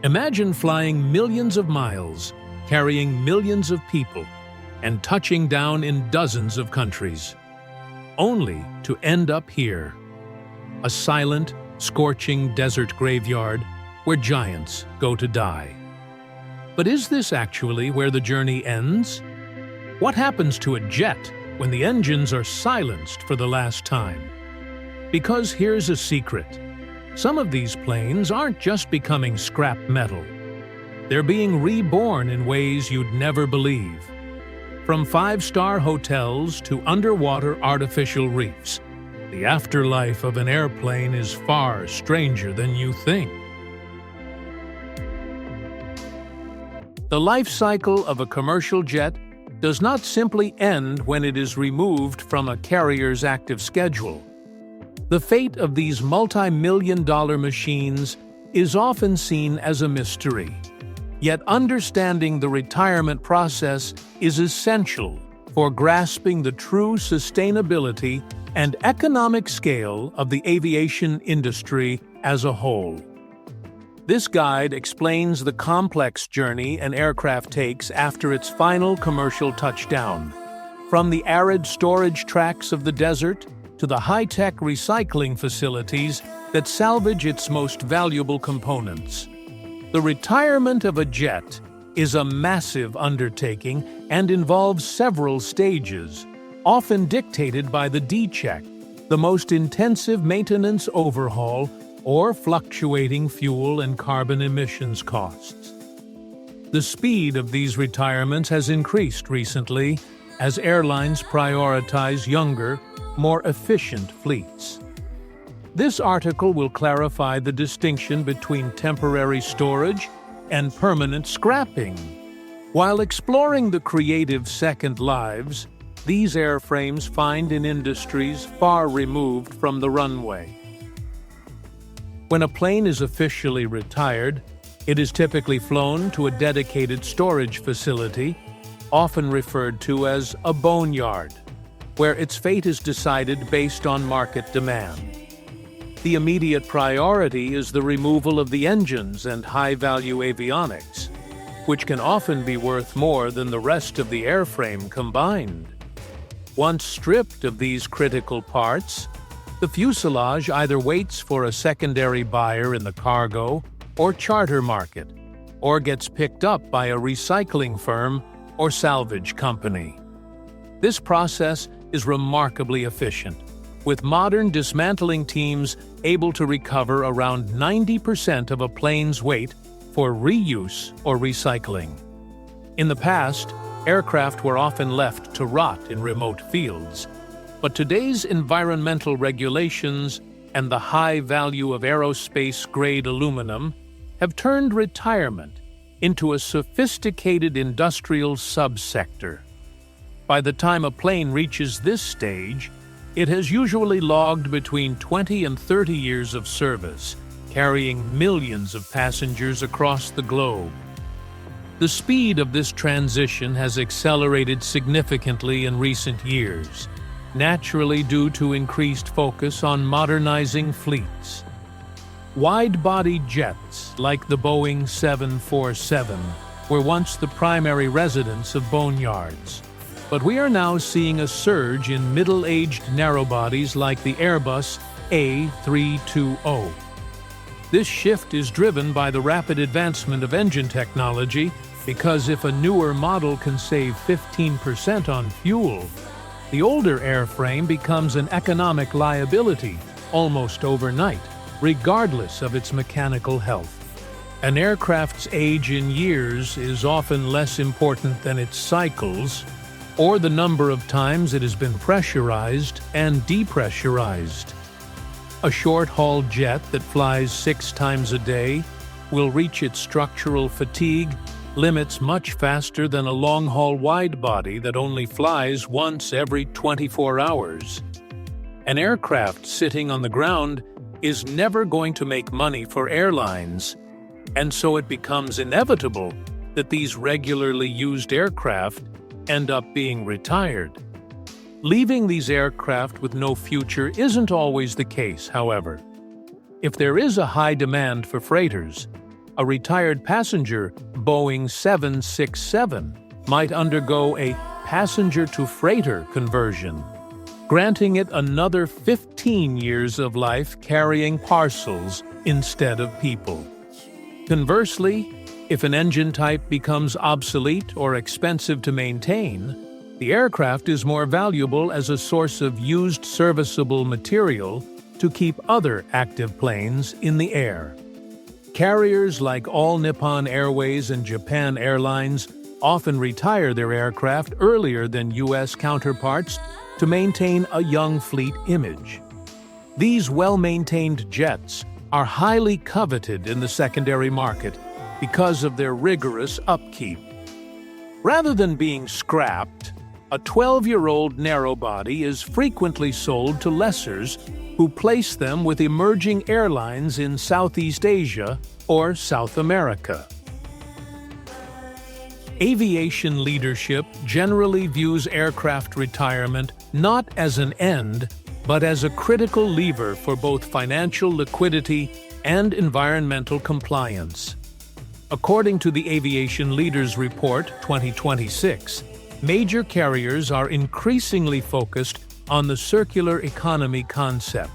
Imagine flying millions of miles, carrying millions of people, and touching down in dozens of countries, only to end up here. A silent, scorching desert graveyard where giants go to die. But is this actually where the journey ends? What happens to a jet when the engines are silenced for the last time? Because here's a secret. Some of these planes aren't just becoming scrap metal. They're being reborn in ways you'd never believe. From five-star hotels to underwater artificial reefs, the afterlife of an airplane is far stranger than you think. The life cycle of a commercial jet does not simply end when it is removed from a carrier's active schedule. The fate of these multi-million-dollar machines is often seen as a mystery. Yet understanding the retirement process is essential for grasping the true sustainability and economic scale of the aviation industry as a whole. This guide explains the complex journey an aircraft takes after its final commercial touchdown, from the arid storage tracts of the desert to the high-tech recycling facilities that salvage its most valuable components. The retirement of a jet is a massive undertaking and involves several stages, often dictated by the D-check, the most intensive maintenance overhaul, or fluctuating fuel and carbon emissions costs. The speed of these retirements has increased recently as airlines prioritize younger, more efficient fleets. This article will clarify the distinction between temporary storage and permanent scrapping. While exploring the creative second lives these airframes find in industries far removed from the runway. When a plane is officially retired, it is typically flown to a dedicated storage facility, often referred to as a boneyard, where its fate is decided based on market demand. The immediate priority is the removal of the engines and high-value avionics, which can often be worth more than the rest of the airframe combined. Once stripped of these critical parts, the fuselage either waits for a secondary buyer in the cargo or charter market, or gets picked up by a recycling firm or salvage company. This process is remarkably efficient, with modern dismantling teams able to recover around 90% of a plane's weight for reuse or recycling. In the past, aircraft were often left to rot in remote fields, but today's environmental regulations and the high value of aerospace-grade aluminum have turned retirement into a sophisticated industrial subsector. By the time a plane reaches this stage, it has usually logged between 20 and 30 years of service, carrying millions of passengers across the globe. The speed of this transition has accelerated significantly in recent years, naturally due to increased focus on modernizing fleets. Wide-body jets, like the Boeing 747, were once the primary residence of boneyards. But we are now seeing a surge in middle-aged narrowbodies like the Airbus A320. This shift is driven by the rapid advancement of engine technology, because if a newer model can save 15% on fuel, the older airframe becomes an economic liability almost overnight, regardless of its mechanical health. An aircraft's age in years is often less important than its cycles, or the number of times it has been pressurized and depressurized. A short-haul jet that flies 6 times a day will reach its structural fatigue limits much faster than a long-haul wide-body that only flies once every 24 hours. An aircraft sitting on the ground is never going to make money for airlines, and so it becomes inevitable that these regularly used aircraft end up being retired. Leaving these aircraft with no future isn't always the case, however. If there is a high demand for freighters, a retired passenger Boeing 767 might undergo a passenger-to-freighter conversion, granting it another 15 years of life carrying parcels instead of people. Conversely, if an engine type becomes obsolete or expensive to maintain, the aircraft is more valuable as a source of used serviceable material to keep other active planes in the air. Carriers like All Nippon Airways and Japan Airlines often retire their aircraft earlier than U.S. counterparts to maintain a young fleet image. These well-maintained jets are highly coveted in the secondary market because of their rigorous upkeep. Rather than being scrapped, a 12-year-old narrowbody is frequently sold to lessors who place them with emerging airlines in Southeast Asia or South America. Aviation leadership generally views aircraft retirement not as an end, but as a critical lever for both financial liquidity and environmental compliance. According to the Aviation Leaders Report 2026, major carriers are increasingly focused on the circular economy concept,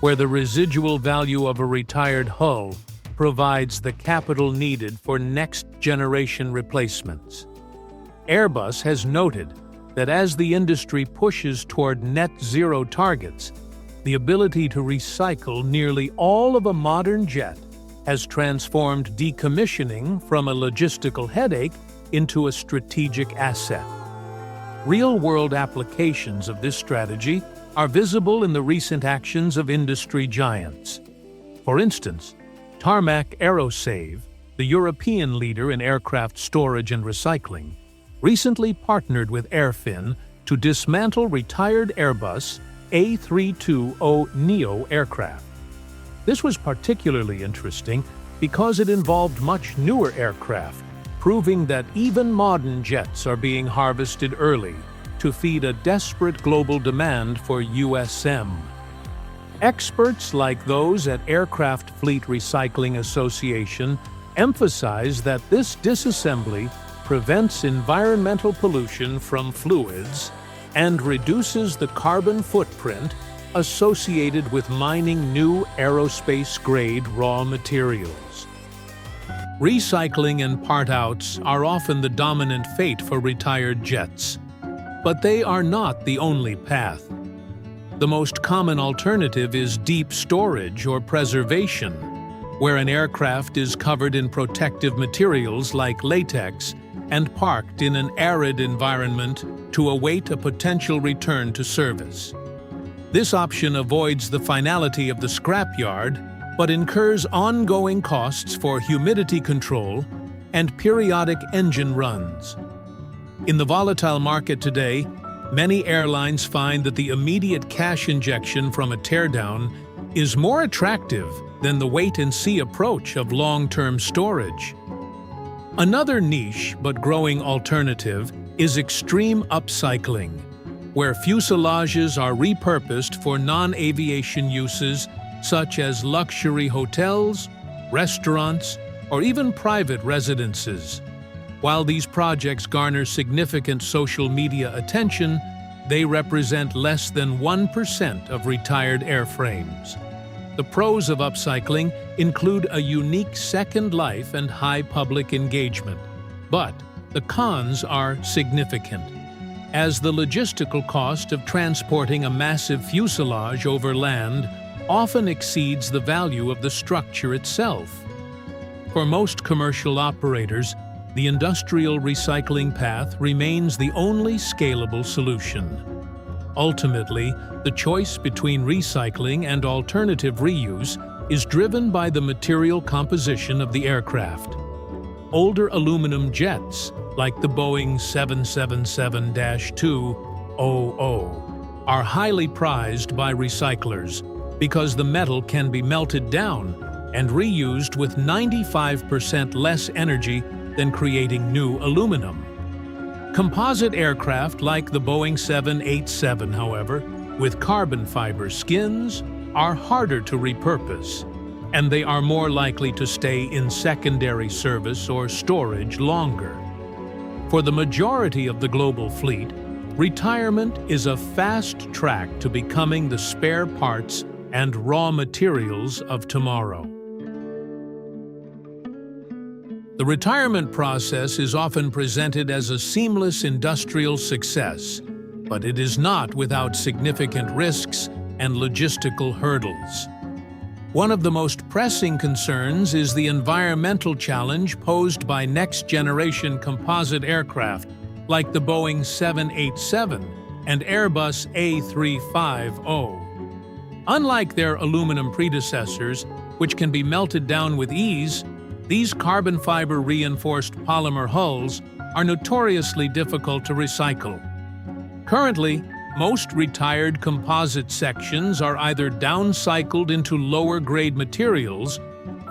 where the residual value of a retired hull provides the capital needed for next-generation replacements. Airbus has noted that as the industry pushes toward net zero targets, the ability to recycle nearly all of a modern jet has transformed decommissioning from a logistical headache into a strategic asset. Real-world applications of this strategy are visible in the recent actions of industry giants. For instance, Tarmac Aerosave, the European leader in aircraft storage and recycling, recently partnered with Airfin to dismantle retired Airbus A320neo aircraft. This was particularly interesting because it involved much newer aircraft, proving that even modern jets are being harvested early to feed a desperate global demand for USM. Experts like those at Aircraft Fleet Recycling Association emphasize that this disassembly prevents environmental pollution from fluids and reduces the carbon footprint associated with mining new aerospace-grade raw materials. Recycling and part-outs are often the dominant fate for retired jets, but they are not the only path. The most common alternative is deep storage or preservation, where an aircraft is covered in protective materials like latex and parked in an arid environment to await a potential return to service. This option avoids the finality of the scrapyard, but incurs ongoing costs for humidity control and periodic engine runs. In the volatile market today, many airlines find that the immediate cash injection from a teardown is more attractive than the wait-and-see approach of long-term storage. Another niche but growing alternative is extreme upcycling, where fuselages are repurposed for non-aviation uses such as luxury hotels, restaurants, or even private residences. While these projects garner significant social media attention, they represent less than 1% of retired airframes. The pros of upcycling include a unique second life and high public engagement, but the cons are significant, as the logistical cost of transporting a massive fuselage over land often exceeds the value of the structure itself. For most commercial operators, the industrial recycling path remains the only scalable solution. Ultimately, the choice between recycling and alternative reuse is driven by the material composition of the aircraft. Older aluminum jets, like the Boeing 777-200, are highly prized by recyclers because the metal can be melted down and reused with 95% less energy than creating new aluminum. Composite aircraft like the Boeing 787, however, with carbon fiber skins, are harder to repurpose and they are more likely to stay in secondary service or storage longer. For the majority of the global fleet, retirement is a fast track to becoming the spare parts and raw materials of tomorrow. The retirement process is often presented as a seamless industrial success, but it is not without significant risks and logistical hurdles. One of the most pressing concerns is the environmental challenge posed by next-generation composite aircraft like the Boeing 787 and Airbus A350. Unlike their aluminum predecessors, which can be melted down with ease, these carbon fiber reinforced polymer hulls are notoriously difficult to recycle. Currently, most retired composite sections are either downcycled into lower-grade materials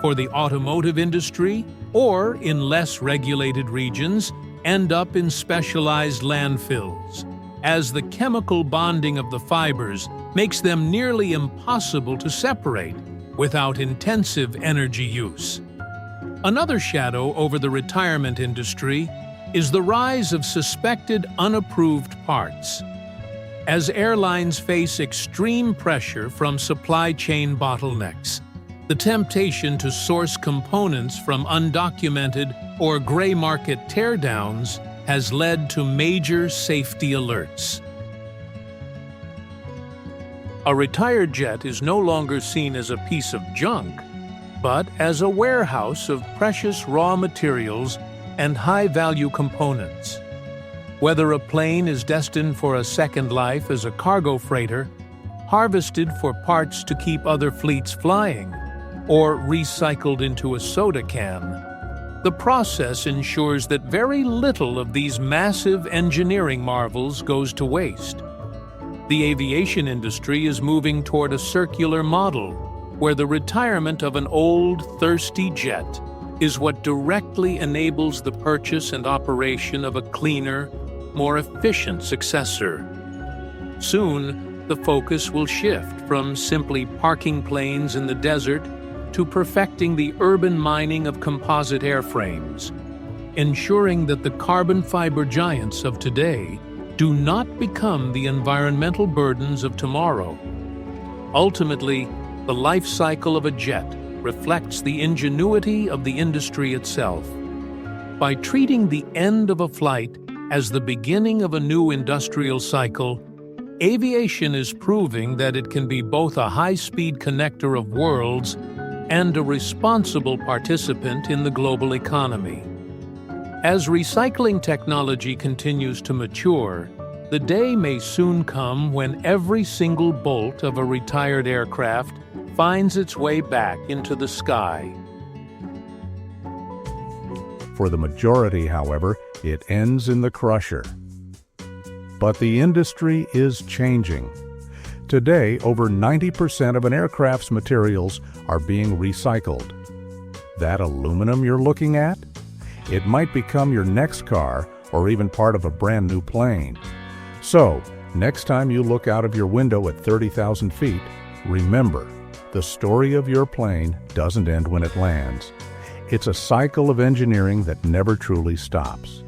for the automotive industry or, in less regulated regions, end up in specialized landfills, as the chemical bonding of the fibers makes them nearly impossible to separate without intensive energy use. Another shadow over the retirement industry is the rise of suspected unapproved parts. As airlines face extreme pressure from supply chain bottlenecks, the temptation to source components from undocumented or gray market teardowns has led to major safety alerts. A retired jet is no longer seen as a piece of junk, but as a warehouse of precious raw materials and high-value components. Whether a plane is destined for a second life as a cargo freighter, harvested for parts to keep other fleets flying, or recycled into a soda can, the process ensures that very little of these massive engineering marvels goes to waste. The aviation industry is moving toward a circular model, where the retirement of an old, thirsty jet is what directly enables the purchase and operation of a cleaner, more efficient successor. Soon, the focus will shift from simply parking planes in the desert to perfecting the urban mining of composite airframes, ensuring that the carbon fiber giants of today do not become the environmental burdens of tomorrow. Ultimately, the life cycle of a jet reflects the ingenuity of the industry itself. By treating the end of a flight as the beginning of a new industrial cycle, aviation is proving that it can be both a high-speed connector of worlds and a responsible participant in the global economy. As recycling technology continues to mature, the day may soon come when every single bolt of a retired aircraft finds its way back into the sky. For the majority, however, it ends in the crusher. But the industry is changing. Today, over 90% of an aircraft's materials are being recycled. That aluminum you're looking at? It might become your next car or even part of a brand new plane. So, next time you look out of your window at 30,000 feet, remember, the story of your plane doesn't end when it lands. It's a cycle of engineering that never truly stops.